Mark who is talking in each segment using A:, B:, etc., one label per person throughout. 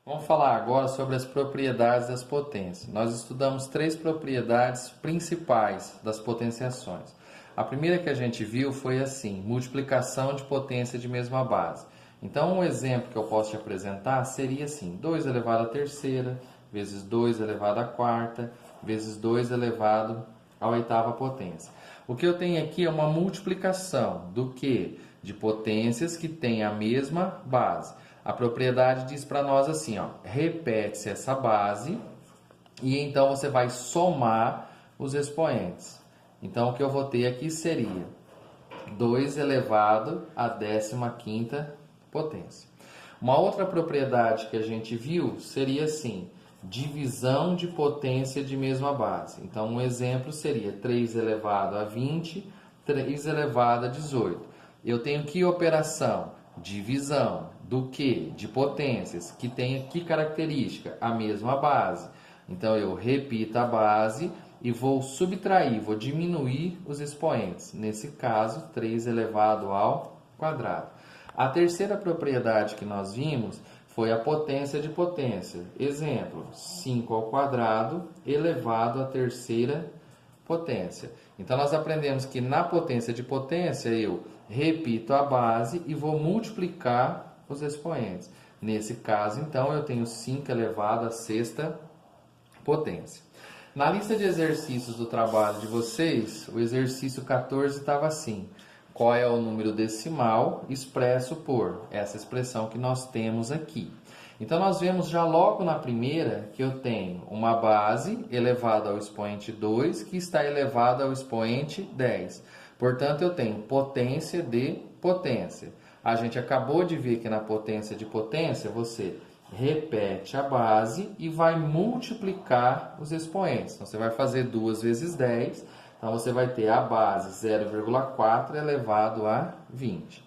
A: Vamos falar agora sobre as propriedades das potências. Nós estudamos três propriedades principais das potenciações. A primeira que a gente viu foi assim, multiplicação de potência de mesma base. Então, um exemplo que eu posso te apresentar seria assim, 2 elevado à terceira, vezes 2 elevado à quarta, vezes 2 elevado à oitava potência. O que eu tenho aqui é uma multiplicação do que? De potências que têm a mesma base. A propriedade diz para nós assim, ó, repete-se essa base e então você vai somar os expoentes. Então, o que eu vou ter aqui seria 2 elevado à 15ª potência. Uma outra propriedade que a gente viu seria assim, divisão de potência de mesma base. Então, um exemplo seria 3 elevado a 20, 3 elevado a 18. Eu tenho que operação? Divisão do que? De potências, que tem que característica? A mesma base. Então, eu repito a base e vou subtrair, vou diminuir os expoentes. Nesse caso, 3 elevado ao quadrado. A terceira propriedade que nós vimos foi a potência de potência. Exemplo, 5 ao quadrado elevado à terceira potência. Então, nós aprendemos que na potência de potência, eu repito a base e vou multiplicar os expoentes. Nesse caso, então, eu tenho 5 elevado à sexta potência. Na lista de exercícios do trabalho de vocês, o exercício 14 estava assim. Qual é o número decimal expresso por essa expressão que nós temos aqui? Então, nós vemos já logo na primeira que eu tenho uma base elevada ao expoente 2, que está elevada ao expoente 10. Portanto, eu tenho potência de potência. A gente acabou de ver que na potência de potência, você repete a base e vai multiplicar os expoentes. Então, você vai fazer 2 vezes 10, então você vai ter a base 0,4 elevado a 20.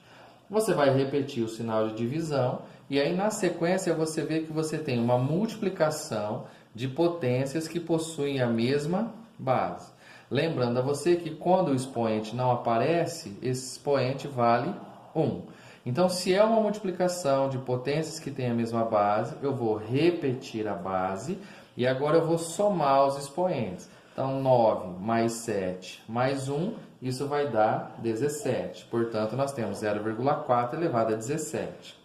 A: Você vai repetir o sinal de divisão e aí na sequência você vê que você tem uma multiplicação de potências que possuem a mesma base. Lembrando a você que quando o expoente não aparece, esse expoente vale 1. Então, se é uma multiplicação de potências que têm a mesma base, eu vou repetir a base e agora eu vou somar os expoentes. Então, 9 mais 7 mais 1, isso vai dar 17. Portanto, nós temos 0,4 elevado a 17.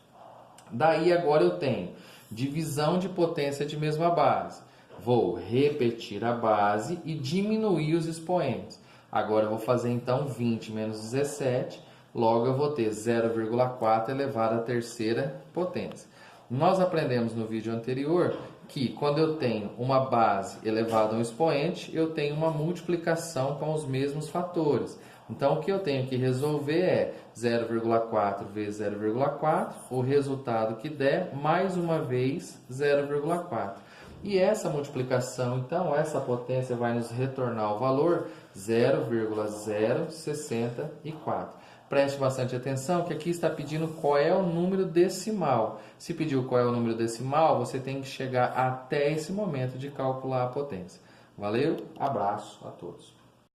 A: Daí, agora eu tenho divisão de potência de mesma base. Vou repetir a base e diminuir os expoentes. Agora, eu vou fazer, então, 20 menos 17. Logo, eu vou ter 0,4 elevado à terceira potência. Nós aprendemos no vídeo anterior que quando eu tenho uma base elevada a um expoente, eu tenho uma multiplicação com os mesmos fatores. Então, o que eu tenho que resolver é 0,4 vezes 0,4, o resultado que der, mais uma vez 0,4. E essa multiplicação, então, essa potência vai nos retornar o valor 0,064. Preste bastante atenção que aqui está pedindo qual é o número decimal. Se pediu qual é o número decimal, você tem que chegar até esse momento de calcular a potência. Valeu? Abraço a todos.